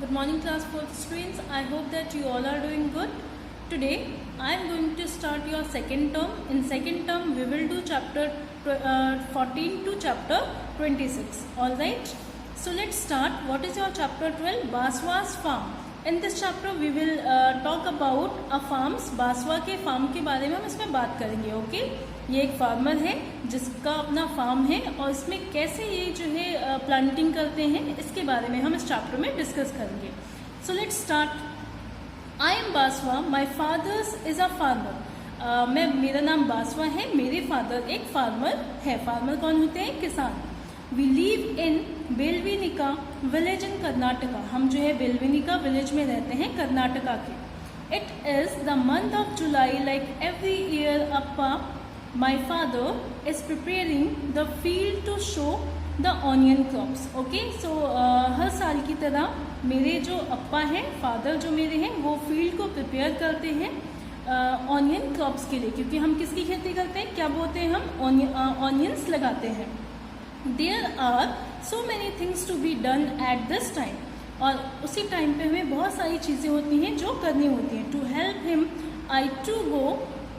Good morning class 4th students. I hope that you all are doing good. Today I am going to start your second term. In second term we will do chapter 14 to chapter 26. Alright. So let's start. What is your chapter 12? Baswa's farm. In this chapter we will talk about a farms. Basava के farm के बारे में हम इसमें बात करेंगे. Okay ये एक फार्मर है जिसका अपना फार्म है और इसमें कैसे ये जो है प्लांटिंग करते हैं इसके बारे में हम इस चैप्टर में डिस्कस करेंगे. So let's start. I am Basava. My father's is a farmer. मेरा नाम बासवा है. मेरे फादर एक फार्मर है. फार्मर कौन होते हैं? किसान. We live in Belvinika village in Karnataka. हम जो है बेलविनिका विलेज में रहते हैं कर्नाटका के. It is the month of July. Like every year Appa my father is preparing the field to show the onion crops. Okay, so हर साल की तरह मेरे जो अप्पा हैं, फादर जो मेरे हैं, वो फील्ड को प्रिपेयर करते हैं ऑनियन क्रॉप्स के लिए. क्योंकि हम किसकी खेती करते हैं? क्या बोलते हैं? हम ऑनियंस लगाते हैं. There are so many things to be done at this time. और उसी टाइम पे हमें बहुत सारी चीज़ें होती हैं जो करनी होती हैं. To help him I to go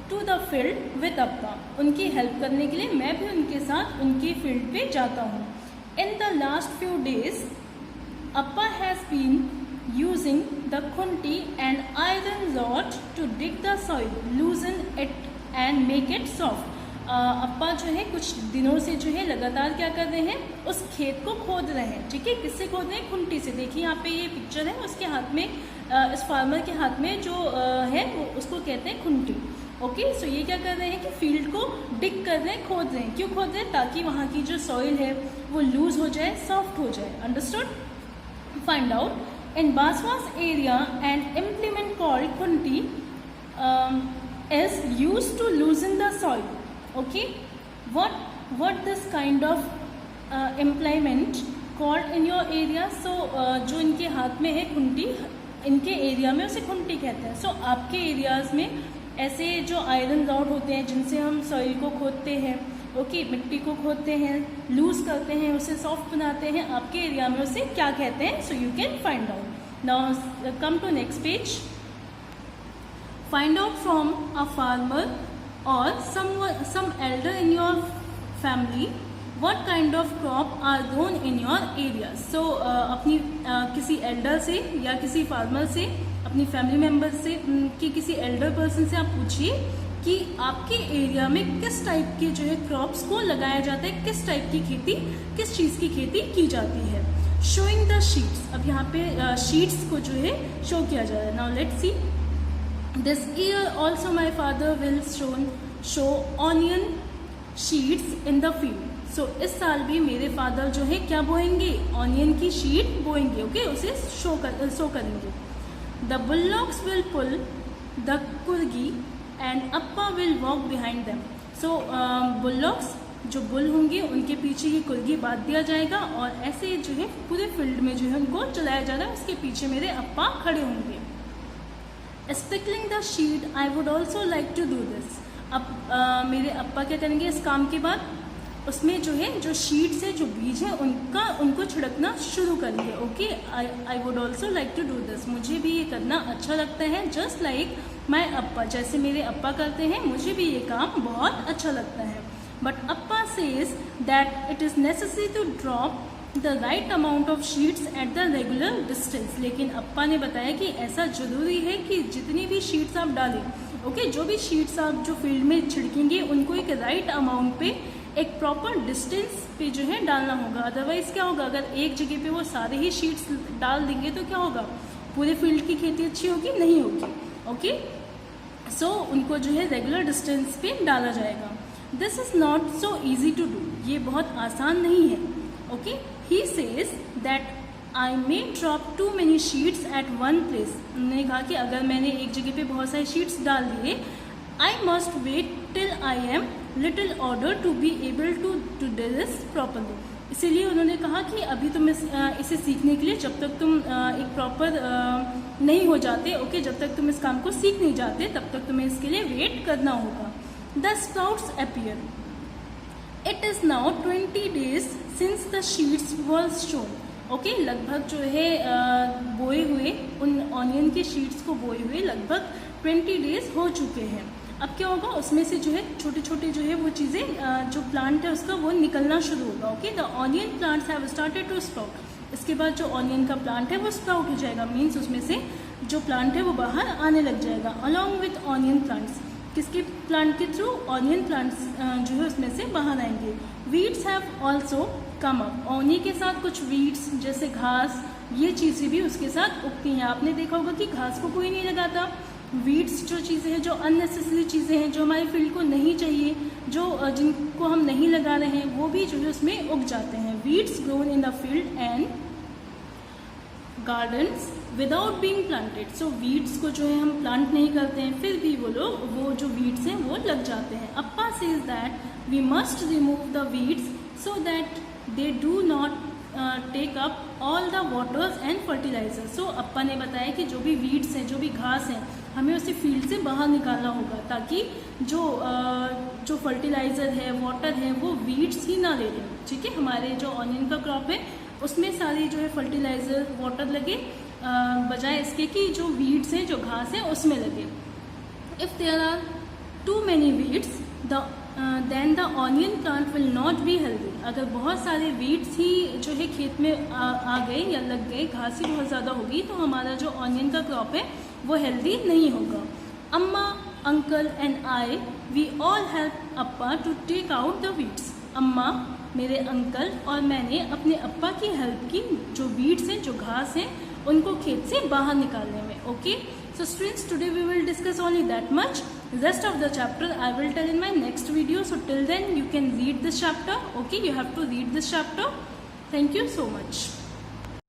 to the field with अप्पा. उनकी हेल्प करने के लिए मैं भी उनके साथ उनकी फील्ड पे जाता हूँ. In the last few days अप्पा हैज़ बीन यूजिंग द खुंटी and iron rod to dig the soil, loosen it and make it soft. अप्पा जो है कुछ दिनों से जो है लगातार क्या कर रहे हैं? उस खेत को खोद रहे हैं. ठीक है, किससे खोद रहे हैं? खुंटी से. देखिए यहाँ पे ये पिक्चर है, उसके हाथ में इस फार्मर के हाथ में जो है वो उसको कहते हैं खुंटी. ओके, सो ये क्या कर रहे हैं कि फील्ड को डिग कर रहे हैं, खोद रहे हैं. क्यों खोद रहे हैं? ताकि वहाँ की जो सॉइल है वो लूज हो जाए, सॉफ्ट हो जाए. Understood? Find out. In Basava's area an implement called खुंटी is used to loosen the soil. Okay, what this kind of implement called in your area? So जो इनके हाथ में है खुंटी, इनके एरिया में उसे खुंटी कहते हैं. सो आपके एरियाज में ऐसे जो आयरन रॉड होते हैं जिनसे हम सॉइल को खोदते हैं, ओके, मिट्टी को खोदते हैं, लूज करते हैं, उसे सॉफ्ट बनाते हैं, आपके एरिया में उसे क्या कहते हैं? So you can find out. Now come to next page. Find out from a farmer or some elder in your family what kind of crop are grown in your area. So अपनी किसी Elder से या किसी farmer से, अपनी family member से कि किसी एल्डर पर्सन से आप पूछिए कि आपके एरिया में किस टाइप के जो है क्रॉप्स को लगाया जाता है, किस टाइप की खेती, किस चीज़ की खेती की जाती है. Showing the sheets. अब यहाँ पे शीट्स को जो है शो किया जा रहा है. Now let's see. This year also my father will show onion sheets in the field. So इस साल भी मेरे फादर जो है क्या बोएंगे? ऑनियन की शीट बोएंगे. ओके, उसे शो करेंगे. The bullocks will pull the kurgi and Appa will walk behind them. So bullocks जो बुल होंगे उनके पीछे ये कुर्गी बांध दिया जाएगा और ऐसे जो है पूरे फील्ड में जो है उनको चलाया जा रहा है. उसके पीछे मेरे अप्पा खड़े होंगे. Sprinkling the sheet. I would also like to do this. अब मेरे अप्पा क्या करेंगे इस काम के बाद? उसमें जो है जो शीट से जो बीज है उनको छिड़कना शुरू करेंगे. Okay, I would also like to do this. मुझे भी ये करना अच्छा लगता है. Just like my appa. जैसे मेरे अप्पा करते हैं मुझे भी ये काम बहुत अच्छा लगता है. But appa says that it is necessary to drop the right amount of sheets at the regular distance. लेकिन अप्पा ने बताया कि ऐसा जरूरी है कि जितनी भी शीट्स आप डालें, ओके, जो भी शीट्स आप जो फील्ड में छिड़केंगे उनको एक राइट अमाउंट पे, एक प्रॉपर डिस्टेंस पे जो है डालना होगा. अदरवाइज क्या होगा? अगर एक जगह पे वो सारे ही शीट्स डाल देंगे तो क्या होगा? पूरे फील्ड की खेती अच्छी होगी? नहीं होगी. ओके, सो उनको जो है रेगुलर डिस्टेंस पे डाला जाएगा. This is not so easy to do. ये बहुत आसान नहीं है. Okay, he says that I may drop too many sheets at one place. उन्होंने कहा कि अगर मैंने एक जगह पे बहुत सारे शीट्स डाल दिए, I must wait till I am little older to be able to do this properly. इसीलिए उन्होंने कहा कि अभी तुम इसे सीखने के लिए जब तक तुम एक प्रॉपर नहीं हो जाते, ओके, जब तक तुम इस काम को सीख नहीं जाते तब तक तुम्हें इसके लिए वेट करना होगा. The sprouts appear. It is now 20 days since the sheets were shown. Okay, लगभग जो है बोए के शीड्स को बोए हुए लगभग 20 डेज हो चुके हैं। अब क्या होगा, उसमें से जो है छोटे छोटे जो है वो चीज़ें जो प्लांट है उसका वो निकलना शुरू होगा। Okay, the onion plants have started to sprout. इसके बाद जो ऑनियन का प्लांट है वो स्प्राउट हो जाएगा, मीन्स उसमें से जो प्लांट है वो बाहर आने लग जाएगा। अलॉन्ग विथ ऑनियन प्लांट्स, किसके प्लांट के थ्रू, ऑनियन प्लांट्स जो है उसमें से बाहर आएंगे। Weeds have also come up, और उन्हीं के साथ कुछ वीड्स जैसे घास, ये चीज़ें भी उसके साथ उगती हैं। आपने देखा होगा कि घास को कोई नहीं लगाता। वीड्स जो चीज़ें हैं, जो अननेसेसरी चीज़ें हैं, जो हमारे फील्ड को नहीं चाहिए, जो जिनको हम नहीं लगा रहे हैं, वो भी जो है उसमें उग जाते हैं। Weeds grown in the field and gardens without being planted. So weeds को जो है हम प्लांट नहीं करते हैं, फिर भी वो जो वीड्स हैं वो लग जाते हैं। अप्पा says that we must remove the weeds so that they do not take up all the waters and fertiliser. So अप्पा ने बताया कि जो भी वीड्स हैं, जो भी घास हैं, हमें उसे फील्ड से बाहर निकालना होगा, ताकि जो फर्टिलाइजर है, वाटर है, वो वीड्स ही ना ले लें। ठीक है, हमारे जो ऑनियन का क्रॉप है उसमें सारी जो है फर्टिलाइजर, वाटर लगे, बजाय इसके कि जो वीड्स हैं, जो घास है, उसमें लगे। If there are too many weeds then the onion plant will not be healthy. अगर बहुत सारे वीड्स ही जो है खेत में आ गए या लग गए, घास ही बहुत ज़्यादा होगी, तो हमारा जो ऑनियन का क्रॉप है वो हेल्दी नहीं होगा। Amma, uncle and I we all help appa to take out the weeds. अम्मा, मेरे अंकल और मैंने अपने अप्पा की हेल्प की, जो वीड्स हैं, जो घास हैं, उनको खेत से बाहर निकालने में। Okay, so students, today we will discuss only that much. Rest of the chapter I will tell in my next video. So till then you can read this chapter. Okay, you have to read this chapter. Thank you so much.